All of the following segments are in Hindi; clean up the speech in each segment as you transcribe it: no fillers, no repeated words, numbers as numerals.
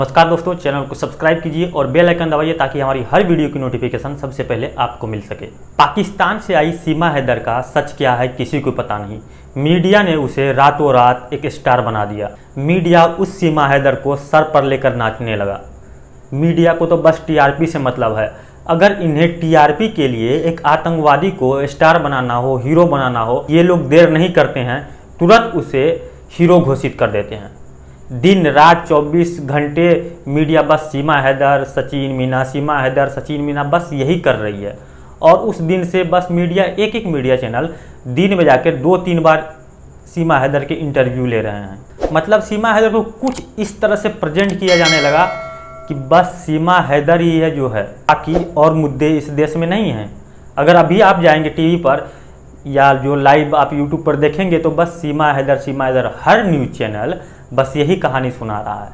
नमस्कार दोस्तों, चैनल को सब्सक्राइब कीजिए और बेल आइकन दबाइए ताकि हमारी हर वीडियो की नोटिफिकेशन सबसे पहले आपको मिल सके। पाकिस्तान से आई सीमा हैदर का सच क्या है किसी को पता नहीं। मीडिया ने उसे रातों रात एक स्टार बना दिया। मीडिया उस सीमा हैदर को सर पर लेकर नाचने लगा। मीडिया को तो बस टीआरपी से मतलब है। अगर इन्हें टीआरपी के लिए एक आतंकवादी को स्टार बनाना हो, हीरो बनाना हो, ये लोग देर नहीं करते हैं, तुरंत उसे हीरो घोषित कर देते हैं। दिन रात 24 घंटे मीडिया बस सीमा हैदर, सचिन मीना, सीमा हैदर, सचिन मीना बस यही कर रही है। और उस दिन से बस मीडिया एक मीडिया चैनल दिन में जाकर 2-3 बार सीमा हैदर के इंटरव्यू ले रहे हैं। मतलब सीमा हैदर को कुछ इस तरह से प्रेजेंट किया जाने लगा कि बस सीमा हैदर ही है जो है, बाकी और मुद्दे इस देश में नहीं हैं। अगर अभी आप जाएंगे टीवी पर या जो लाइव आप यूट्यूब पर देखेंगे तो बस सीमा हैदर हर न्यूज़ चैनल बस यही कहानी सुना रहा है।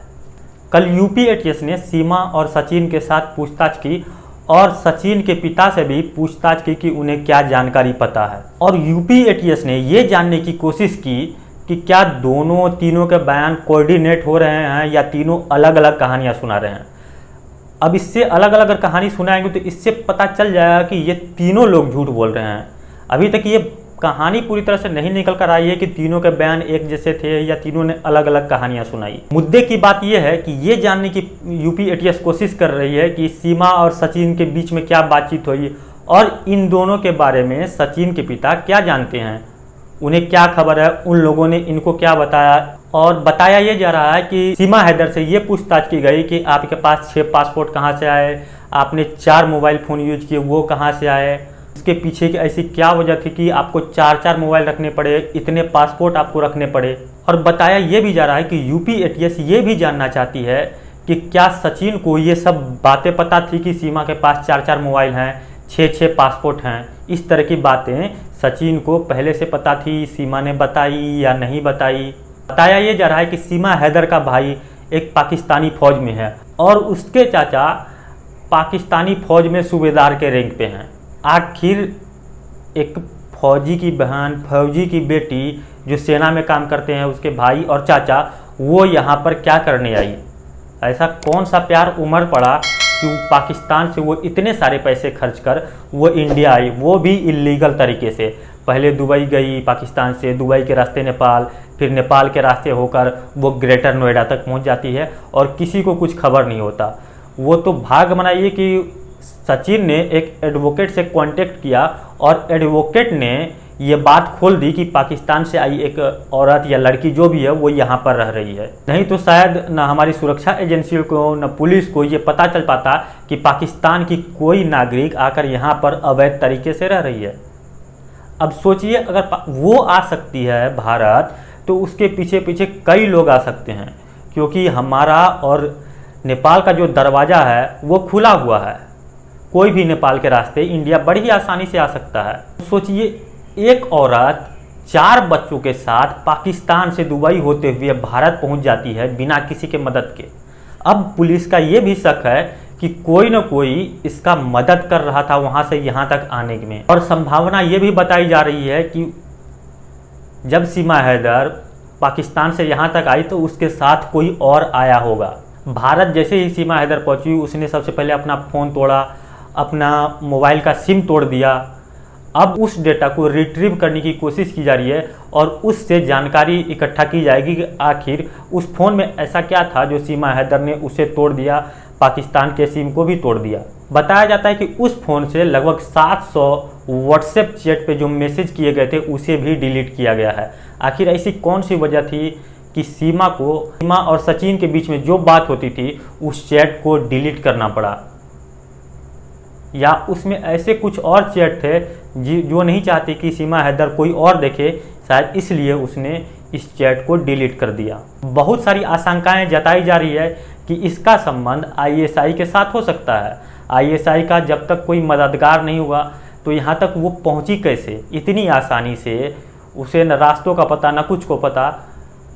कल यूपी एटीएस ने सीमा और सचिन के साथ पूछताछ की और सचिन के पिता से भी पूछताछ की कि उन्हें क्या जानकारी पता है। और यूपी एटीएस ने ये जानने की कोशिश की कि क्या तीनों के बयान कोऑर्डिनेट हो रहे हैं या तीनों अलग अलग कहानियाँ सुना रहे हैं। अब इससे अलग अलग अगर कहानी सुनाएंगे तो इससे पता चल जाएगा कि ये तीनों लोग झूठ बोल रहे हैं। अभी तक ये कहानी पूरी तरह से नहीं निकल कर आई है कि तीनों के बयान एक जैसे थे या तीनों ने अलग अलग कहानियां सुनाई। मुद्दे की बात यह है कि ये जानने की यूपी एटीएस कोशिश कर रही है कि सीमा और सचिन के बीच में क्या बातचीत हुई और इन दोनों के बारे में सचिन के पिता क्या जानते हैं, उन्हें क्या खबर है, उन लोगों ने इनको क्या बताया। और बताया ये जा रहा है कि सीमा हैदर से ये पूछताछ की गई कि आपके पास 6 पासपोर्ट कहाँ से आए, आपने 4 मोबाइल फ़ोन यूज किए वो कहाँ से आए, इसके पीछे की ऐसी क्या वजह थी कि आपको 4 मोबाइल रखने पड़े, इतने पासपोर्ट आपको रखने पड़े। और बताया ये भी जा रहा है कि यूपी एटीएस ये भी जानना चाहती है कि क्या सचिन को ये सब बातें पता थी कि सीमा के पास 4 मोबाइल हैं, 6 पासपोर्ट हैं। इस तरह की बातें सचिन को पहले से पता थी, सीमा ने बताई या नहीं बताई। बताया ये जा रहा है कि सीमा हैदर का भाई एक पाकिस्तानी फौज में है और उसके चाचा पाकिस्तानी फौज में सूबेदार के रैंक पे हैं। आखिर एक फौजी की बहन, फौजी की बेटी जो सेना में काम करते हैं, उसके भाई और चाचा वो यहाँ पर क्या करने आई। ऐसा कौन सा प्यार उमड़ पड़ा कि पाकिस्तान से वो इतने सारे पैसे खर्च कर वो इंडिया आई, वो भी इलीगल तरीके से। पहले दुबई गई पाकिस्तान से, दुबई के रास्ते नेपाल, फिर नेपाल के रास्ते होकर वो ग्रेटर नोएडा तक पहुँच जाती है और किसी को कुछ खबर नहीं होता। वो तो भाग बनाइए कि सचिन ने एक एडवोकेट से कांटेक्ट किया और एडवोकेट ने ये बात खोल दी कि पाकिस्तान से आई एक औरत या लड़की जो भी है वो यहाँ पर रह रही है। नहीं तो शायद न हमारी सुरक्षा एजेंसियों को न पुलिस को ये पता चल पाता कि पाकिस्तान की कोई नागरिक आकर यहाँ पर अवैध तरीके से रह रही है। अब सोचिए, अगर वो आ सकती है भारत तो उसके पीछे पीछे कई लोग आ सकते हैं, क्योंकि हमारा और नेपाल का जो दरवाज़ा है वो खुला हुआ है। कोई भी नेपाल के रास्ते इंडिया बड़ी आसानी से आ सकता है। सोचिए, एक औरत 4 बच्चों के साथ पाकिस्तान से दुबई होते हुए भारत पहुंच जाती है बिना किसी के मदद के। अब पुलिस का ये भी शक है कि कोई न कोई इसका मदद कर रहा था वहां से यहाँ तक आने में। और संभावना ये भी बताई जा रही है कि जब सीमा हैदर पाकिस्तान से यहाँ तक आई तो उसके साथ कोई और आया होगा। भारत जैसे ही सीमा हैदर पहुँची उसने सबसे पहले अपना फ़ोन तोड़ा, अपना मोबाइल का सिम तोड़ दिया। अब उस डेटा को रिट्रीव करने की कोशिश की जा रही है और उससे जानकारी इकट्ठा की जाएगी कि आखिर उस फ़ोन में ऐसा क्या था जो सीमा हैदर ने उसे तोड़ दिया, पाकिस्तान के सिम को भी तोड़ दिया। बताया जाता है कि उस फ़ोन से लगभग 700 व्हाट्सएप चैट पे जो मैसेज किए गए थे उसे भी डिलीट किया गया है। आखिर ऐसी कौन सी वजह थी कि सीमा और सचिन के बीच में जो बात होती थी उस चैट को डिलीट करना पड़ा, या उसमें ऐसे कुछ और चैट थे जो नहीं चाहती कि सीमा हैदर कोई और देखे, शायद इसलिए उसने इस चैट को डिलीट कर दिया। बहुत सारी आशंकाएं जताई जा रही है कि इसका संबंध आईएसआई के साथ हो सकता है। आईएसआई का जब तक कोई मददगार नहीं हुआ तो यहाँ तक वो पहुँची कैसे इतनी आसानी से। उसे न रास्तों का पता न कुछ को पता,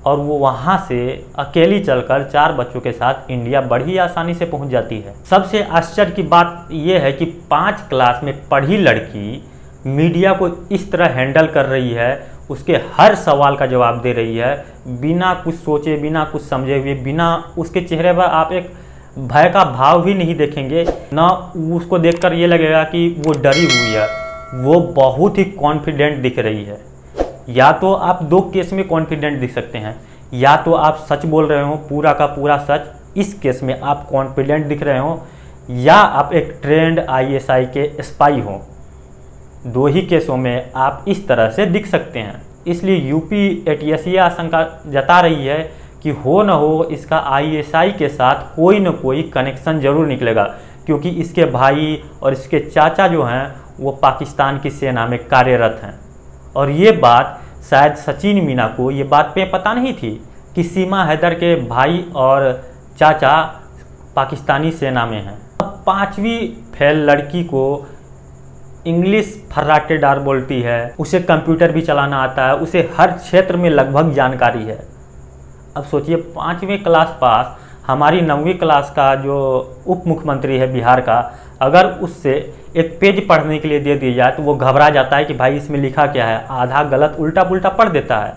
और वो वहाँ से अकेली चलकर 4 बच्चों के साथ इंडिया बड़ी आसानी से पहुँच जाती है। सबसे आश्चर्य की बात यह है कि 5 क्लास में पढ़ी लड़की मीडिया को इस तरह हैंडल कर रही है, उसके हर सवाल का जवाब दे रही है, बिना कुछ सोचे, बिना कुछ समझे हुए, बिना उसके चेहरे पर आप एक भय का भाव भी नहीं देखेंगे, ना उसको देखकर ये लगेगा कि वो डरी हुई है। वो बहुत ही कॉन्फिडेंट दिख रही है। या तो आप दो केस में कॉन्फिडेंट दिख सकते हैं, या तो आप सच बोल रहे हो, पूरा का पूरा सच, इस केस में आप कॉन्फिडेंट दिख रहे हो, या आप एक ट्रेंड ISI के स्पाई हो। दो ही केसों में आप इस तरह से दिख सकते हैं। इसलिए UP ATS ये आशंका जता रही है कि हो न हो इसका ISI के साथ कोई न कोई कनेक्शन जरूर निकलेगा, क्योंकि इसके भाई और इसके चाचा जो हैं वो पाकिस्तान की सेना में कार्यरत हैं। और ये बात शायद सचिन मीना को ये बात पे पता नहीं थी कि सीमा हैदर के भाई और चाचा पाकिस्तानी सेना में हैं। अब 5वीं फेल लड़की को इंग्लिश फर्राटेदार बोलती है, उसे कंप्यूटर भी चलाना आता है, उसे हर क्षेत्र में लगभग जानकारी है। अब सोचिए 5वीं क्लास पास हमारी 9वीं क्लास का जो उप मुख्यमंत्री है बिहार का, अगर उससे एक पेज पढ़ने के लिए दे दिया जाए तो वो घबरा जाता है कि भाई इसमें लिखा क्या है, आधा गलत उल्टा पुल्टा पढ़ देता है।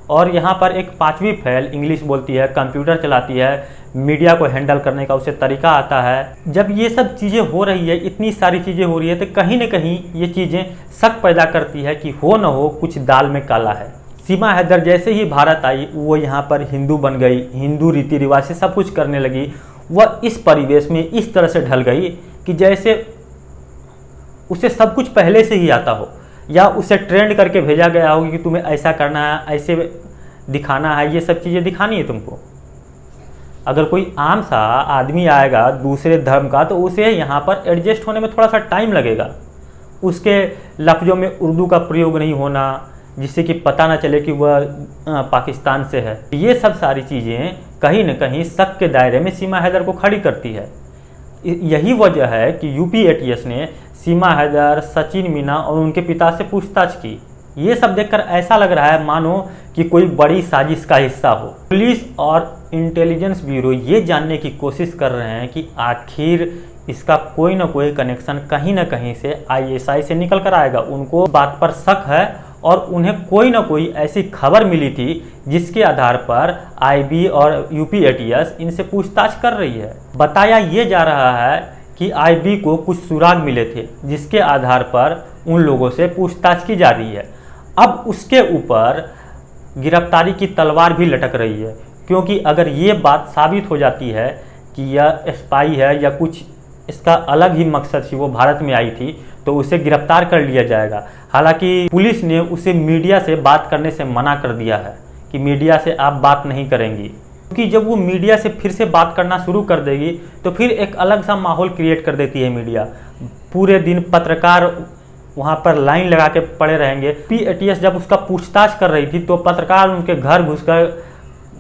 और यहाँ पर एक 5वीं फेल इंग्लिश बोलती है, कंप्यूटर चलाती है, मीडिया को हैंडल करने का उसे तरीका आता है। जब ये सब चीज़ें हो रही है, इतनी सारी चीज़ें हो रही है, तो कहीं न कहीं ये चीज़ें शक पैदा करती है कि हो न हो कुछ दाल में काला है। सीमा हैदर जैसे ही भारत आई वो यहाँ पर हिंदू बन गई, हिंदू रीति रिवाज से सब कुछ करने लगी। वह इस परिवेश में इस तरह से ढल गई कि जैसे उसे सब कुछ पहले से ही आता हो, या उसे ट्रेंड करके भेजा गया हो कि तुम्हें ऐसा करना है, ऐसे दिखाना है, ये सब चीज़ें दिखानी है तुमको। अगर कोई आम सा आदमी आएगा दूसरे धर्म का, तो उसे यहाँ पर एडजस्ट होने में थोड़ा सा टाइम लगेगा। उसके लफ्ज़ों में उर्दू का प्रयोग नहीं होना, जिससे कि पता ना चले कि वह पाकिस्तान से है। ये सब सारी चीज़ें कहीं न कहीं शक के दायरे में सीमा हैदर को खड़ी करती है। यही वजह है कि UP ATS ने सीमा हैदर, सचिन मीना और उनके पिता से पूछताछ की। ये सब देखकर ऐसा लग रहा है मानो कि कोई बड़ी साजिश का हिस्सा हो। पुलिस और इंटेलिजेंस ब्यूरो ये जानने की कोशिश कर रहे हैं कि आखिर इसका कोई ना कोई कनेक्शन कहीं ना कहीं से ISI से निकल कर आएगा। उनको बात पर शक है और उन्हें कोई ना कोई ऐसी खबर मिली थी जिसके आधार पर IB और UP ATS इनसे पूछताछ कर रही है। बताया ये जा रहा है कि IB को कुछ सुराग मिले थे जिसके आधार पर उन लोगों से पूछताछ की जा रही है। अब उसके ऊपर गिरफ्तारी की तलवार भी लटक रही है, क्योंकि अगर ये बात साबित हो जाती है कि यह स्पाई है या कुछ इसका अलग ही मकसद से वो भारत में आई थी, तो उसे गिरफ्तार कर लिया जाएगा। हालांकि पुलिस ने उसे मीडिया से बात करने से मना कर दिया है कि मीडिया से आप बात नहीं करेंगी, क्योंकि जब वो मीडिया से फिर से बात करना शुरू कर देगी तो फिर एक अलग सा माहौल क्रिएट कर देती है मीडिया। पूरे दिन पत्रकार वहाँ पर लाइन लगा के पड़े रहेंगे। UP ATS जब उसका पूछताछ कर रही थी तो पत्रकार उनके घर घुसकर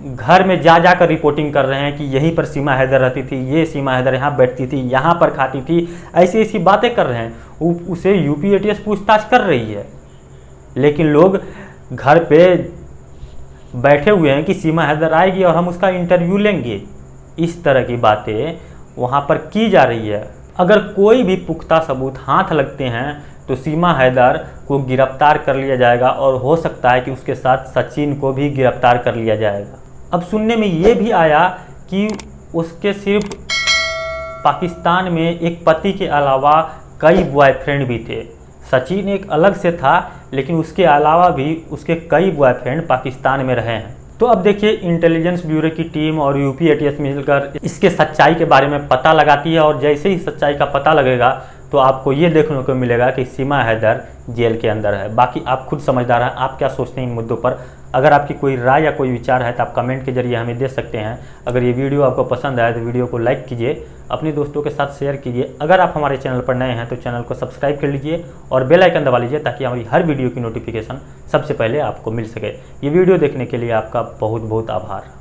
घर में जा कर रिपोर्टिंग कर रहे हैं कि यहीं पर सीमा हैदर रहती थी, ये सीमा हैदर यहाँ बैठती थी, यहाँ पर खाती थी, ऐसी ऐसी बातें कर रहे हैं। उसे UP ATS पूछताछ कर रही है, लेकिन लोग घर पे बैठे हुए हैं कि सीमा हैदर आएगी और हम उसका इंटरव्यू लेंगे। इस तरह की बातें वहाँ पर की जा रही है। अगर कोई भी पुख्ता सबूत हाथ लगते हैं तो सीमा हैदर को गिरफ्तार कर लिया जाएगा और हो सकता है कि उसके साथ सचिन को भी गिरफ्तार कर लिया जाएगा। अब सुनने में ये भी आया कि उसके सिर्फ पाकिस्तान में एक पति के अलावा कई बॉयफ्रेंड भी थे। सचिन एक अलग से था, लेकिन उसके अलावा भी उसके कई बॉयफ्रेंड पाकिस्तान में रहे हैं। तो अब देखिए इंटेलिजेंस ब्यूरो की टीम और UP ATS मिलकर इसके सच्चाई के बारे में पता लगाती है, और जैसे ही सच्चाई का पता लगेगा तो आपको ये देखने को मिलेगा कि सीमा हैदर जेल के अंदर है। बाकी आप खुद समझदार हैं, आप क्या सोचते हैं इन मुद्दों पर। अगर आपकी कोई राय या कोई विचार है तो आप कमेंट के जरिए हमें दे सकते हैं। अगर ये वीडियो आपको पसंद आए तो वीडियो को लाइक कीजिए, अपने दोस्तों के साथ शेयर कीजिए। अगर आप हमारे चैनल पर नए हैं तो चैनल को सब्सक्राइब कर लीजिए और बेल आइकन दबा लीजिए, ताकि हमारी हर वीडियो की नोटिफिकेशन सबसे पहले आपको मिल सके। ये वीडियो देखने के लिए आपका बहुत बहुत आभार।